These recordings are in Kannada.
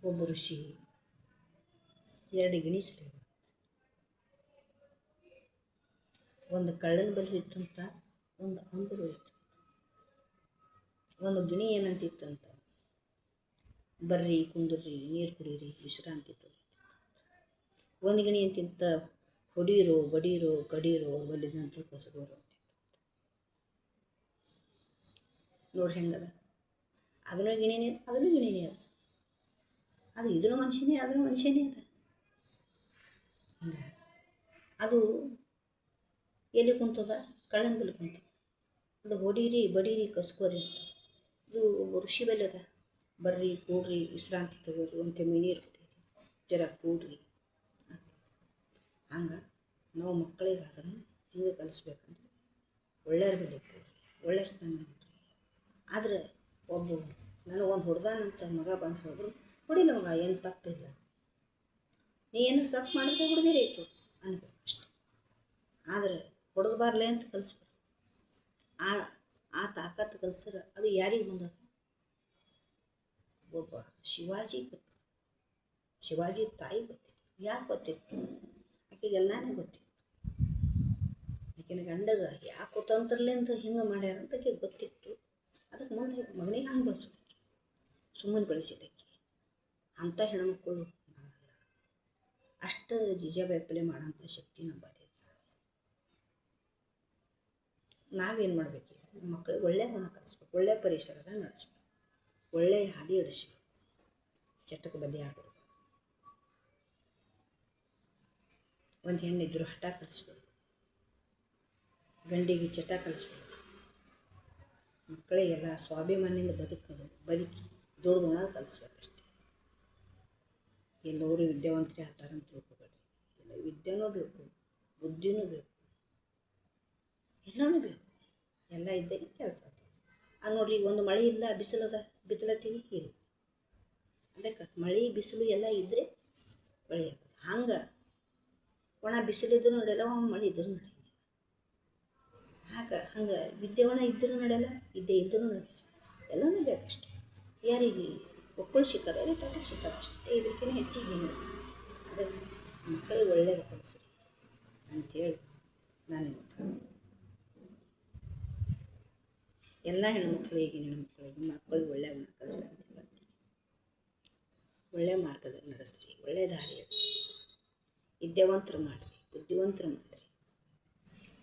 ಒಬ್ಬ ಋಷಿ 2 ಗಿಣಿ ಸರಿ, ಒಂದು ಕಳ್ಳನ ಬಲ್ಲಿ ಇತ್ತಂತ, ಒಂದು ಅಂಗರು ಇತ್ತು. ಒಂದು ಗಿಣಿ ಏನಂತಿತ್ತಂತ, ಬರ್ರಿ ಕುಂದ್ರಿ ನೀರು ಕುಡೀರಿ ವಿಶ್ರಾಂತಿ ತಗೋರಿ. ಒಂದು ಗಿಣಿ ಅಂತಿಂತ, ಹೊಡೀರೋ ಬಡೀರೋ ಕಡೀರೋ ಬಲ್ಲಿದಂತ ಕಸಗೋರು. ನೋಡ್ರಿ ಹೆಂಗದ, ಅದನ್ನು ಗಿಣಿನೇ ಅದನ್ನು ಗಿಣಿನೇ ಅದ, ಅದು ಇದನ್ನು ಮನುಷ್ಯನೇ ಅದನ್ನು ಮನುಷ್ಯನೇ ಅದ. ಅದು ಎಲ್ಲಿ ಕುಂತದ, ಕಳ್ಳನ ಬಲ್ಲಿ ಕುಂತ. ಅದು ಹೊಡೀರಿ ಬಡೀರಿ ಕಸ್ಕೋರಿ ಅಂತ. ಇದು ಒಬ್ಬ ಋಷಿ ಬಲ್ಲಿ ಅದ, ಬರ್ರಿ ಕೂಡ್ರಿ ವಿಶ್ರಾಂತಿ ತಗೋರಿ, ಒಂದು ತೆಮ್ಮಿ ನೀರು ಕುಡೀರಿ, ಜರ ಕೂಡ್ರಿ ಅಂತ. ಹಂಗೆ ನಾವು ಮಕ್ಕಳಿಗೆ ಅದನ್ನು ಹಿಂಗೆ ಕಲಿಸ್ಬೇಕಂದ್ರೆ ಒಳ್ಳೆಯವ್ರ ಬಲ್ಲಿ ಕೂಡ್ರಿ, ಒಳ್ಳೆಯ ಸ್ಥಾನ ನೋಡ್ರಿ. ಆದರೆ ಒಬ್ಬ ನನಗೊಂದು ಹೊಡೆದಾನಂತ ಮಗ ಬಂದು ಹೋದ್ರು, ಹೊಡಿಲ್ಲ ಮಗ, ಏನು ತಪ್ಪಿಲ್ಲ, ನೀ ಏನು ತಪ್ಪು ಮಾಡಿದ್ರೆ ಹೊಡೆದಿರೈತು ಅನ್ಬೇಕು ಅಷ್ಟೆ. ಆದರೆ ಹೊಡೆದಬಾರ್ಲೆ ಅಂತ ಕಲಿಸ್ಬೇಕು. ಆ ತಾಕತ್ತು ಕಲಿಸ್ರೆ ಅದು ಯಾರಿಗೆ ಬಂದದ? ಒಬ್ಬ ಶಿವಾಜಿ ಗೊತ್ತು, ಶಿವಾಜಿ ತಾಯಿ ಗೊತ್ತಿತ್ತು. ಯಾಕೆ ಗೊತ್ತಿತ್ತು? ಆಕೆಗೆಲ್ಲಾನೇ ಗೊತ್ತಿತ್ತು. ಆಕೆನ ಗಂಡಗ ಯಾಕೆ ಕುತಂತ್ರಲಿಂದ ಹಿಂಗೆ ಮಾಡ್ಯಾರ ಅಂತ ಆಕೆಗೆ ಗೊತ್ತಿತ್ತು. ಅದಕ್ಕೆ ಮುಂದೆ ಮಗನಿಗೆ ಹಂಗೆ ಬೆಳೆಸೋದಕ್ಕೆ, ಸುಮ್ಮನೆ ಬೆಳೆಸಿದ್ದಕ್ಕೆ. ಅಂಥ ಹೆಣ್ಮಕ್ಕಳು ನಾವಲ್ಲ. ಅಷ್ಟು ಜಿಜಾಬಾಯಿ ಮಾಡೋಂಥ ಶಕ್ತಿ ನಂಬಲ್ಲಿ. ನಾವೇನು ಮಾಡಬೇಕು? ಮಕ್ಕಳಿಗೆ ಒಳ್ಳೆಯ ಗುಣ ಕಲಿಸ್ಬೇಕು, ಒಳ್ಳೆಯ ಪರಿಸರದ ನಡೆಸ್ಬೇಕು, ಒಳ್ಳೆಯ ಹಾದಿ ಹಿಡಿಸ್ಬೇಕು, ಚಟಕ್ಕೆ ಬಲಿ ಆಗ್ಬೇಕು. ಒಂದು ಹೆಣ್ಣಿದ್ರು ಹಠ ಕಲಿಸ್ಬೇಕು, ಗಂಡಿಗೆ ಚಟ ಕಲಿಸ್ಬೇಕು. ಮಕ್ಕಳಿಗೆಲ್ಲ ಸ್ವಾಭಿಮಾನಿಯಿಂದ ಬದುಕಿ ದುಡ್ದು ಕಲಿಸ್ಬೇಕಷ್ಟೆ. ಎಲ್ಲರೂ ವಿದ್ಯಾವಂತರೇ ಆಗ್ತಾರಂತ ತಿಳ್ಕೊಬೇಡಿ. ಎಲ್ಲ ವಿದ್ಯೆನೂ ಬೇಕು, ಬುದ್ಧಿನೂ ಬೇಕು, ಎಲ್ಲನೂ ಬೇಕು. ಎಲ್ಲ ಇದ್ದರೆ ಕೆಲಸ ಆಗ್ತದೆ. ನೋಡ್ರಿ, ಒಂದು ಮಳೆ ಇಲ್ಲ, ಬಿಸಿಲದ, ಬಿತ್ತಲತ್ತೀವಿ ಇಲ್ಲ. ಅದಕ್ಕೆ ಮಳೆ ಬಿಸಿಲು ಎಲ್ಲ ಇದ್ದರೆ ಬೆಳೆ ಆಗ್ತದೆ. ಹಂಗೆ ಒಣ ಬಿಸಿಲಿದ್ರೂ ನಡೆಯಲ್ಲ, ಮಳೆ ಇದ್ರೂ ನಡೆಯಲ್ಲ. ಹಂಗೆ ವಿದ್ಯೆ ಒಣ ಇದ್ದರೂ ನಡೆಯಲ್ಲ, ವಿದ್ಯೆ ಇದ್ದರೂ ನಡೆಯಲ್ಲ. ಎಲ್ಲನೂ ಬೇಕಷ್ಟೆ. ಯಾರಿಗೆ ಒಕ್ಕಳು ಸಿಕ್ಕದ, ಅದೇ ತಟ್ಟಕ್ಕೆ ಸಿಕ್ಕದ ಅಷ್ಟೇ, ಇದಕ್ಕಿಂತ ಹೆಚ್ಚಿಗೆ ಏನು. ಅದಕ್ಕೆ ಮಕ್ಕಳಿಗೆ ಒಳ್ಳೆಯದು ಕಲಿಸ್ರಿ ಅಂಥೇಳಿ ನಾನು ಎಲ್ಲ ಹೆಣ್ಮಕ್ಳಿಗೆ ಮಕ್ಕಳಿಗೆ ಒಳ್ಳೆಯ ಗುಣ ಕಲಿಸ್ಬೇಕಂತ ಹೇಳ್ತೀನಿ. ಒಳ್ಳೆಯ ಮಾರ್ಗದಲ್ಲಿ ನಡೆಸ್ರಿ, ಒಳ್ಳೆಯ ದಾರಿ ಹೇಳ್ರಿ, ವಿದ್ಯಾವಂತರು ಮಾಡಿರಿ, ಬುದ್ಧಿವಂತರು ಮಾಡಿರಿ,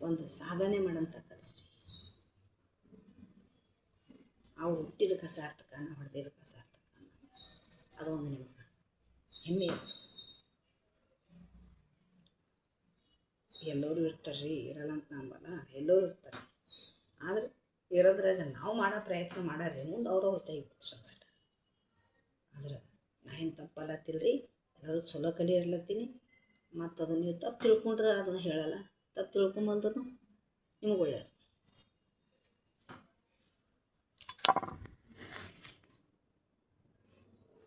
ಒಂದು ಸಾಧನೆ ಮಾಡೋಂಥ ಕಲಿಸ್ರಿ. ಅವ್ರು ಹುಟ್ಟಿದಕ್ಕೆ ಸಾರ್ಥಕ, ನಾವು ಹೊಡೆದಿದ್ದಕ್ಕೆ ಸಾರ್ಥಕ ಅದೊಂದು ನಿಮಗೆ ಹೆಮ್ಮೆ. ಎಲ್ಲರೂ ಇರ್ತಾರೆ, ಇರಲ್ಲ ಅಂತ ನಂಬಲ್ಲ, ಎಲ್ಲರೂ ಇರ್ತಾರೆ. ಆದರೆ ಇರೋದ್ರಾಗ ನಾವು ಮಾಡೋ ಪ್ರಯತ್ನ ಮಾಡಾರ್ರಿ, ಮುಂದೆ ಅವ್ರವ್ರ ಕೈ ಬಿಡ್ಸೋದಾಟ. ಆದ್ರೆ ನಾ ಏನು ತಪ್ಪಲ್ಲತ್ತಿಲ್ರಿ, ಎಲ್ಲರೂ ಚಲೋ ಕಲಿಯರ್ಲತ್ತೀನಿ. ಮತ್ತು ಅದನ್ನು ನೀವು ತಪ್ಪು ತಿಳ್ಕೊಂಡ್ರೆ ಅದನ್ನು ಹೇಳಲ್ಲ, ತಪ್ಪು ತಿಳ್ಕೊಂಬಂದ್ರೂ ನಿಮಗೆ ಒಳ್ಳೆಯದು.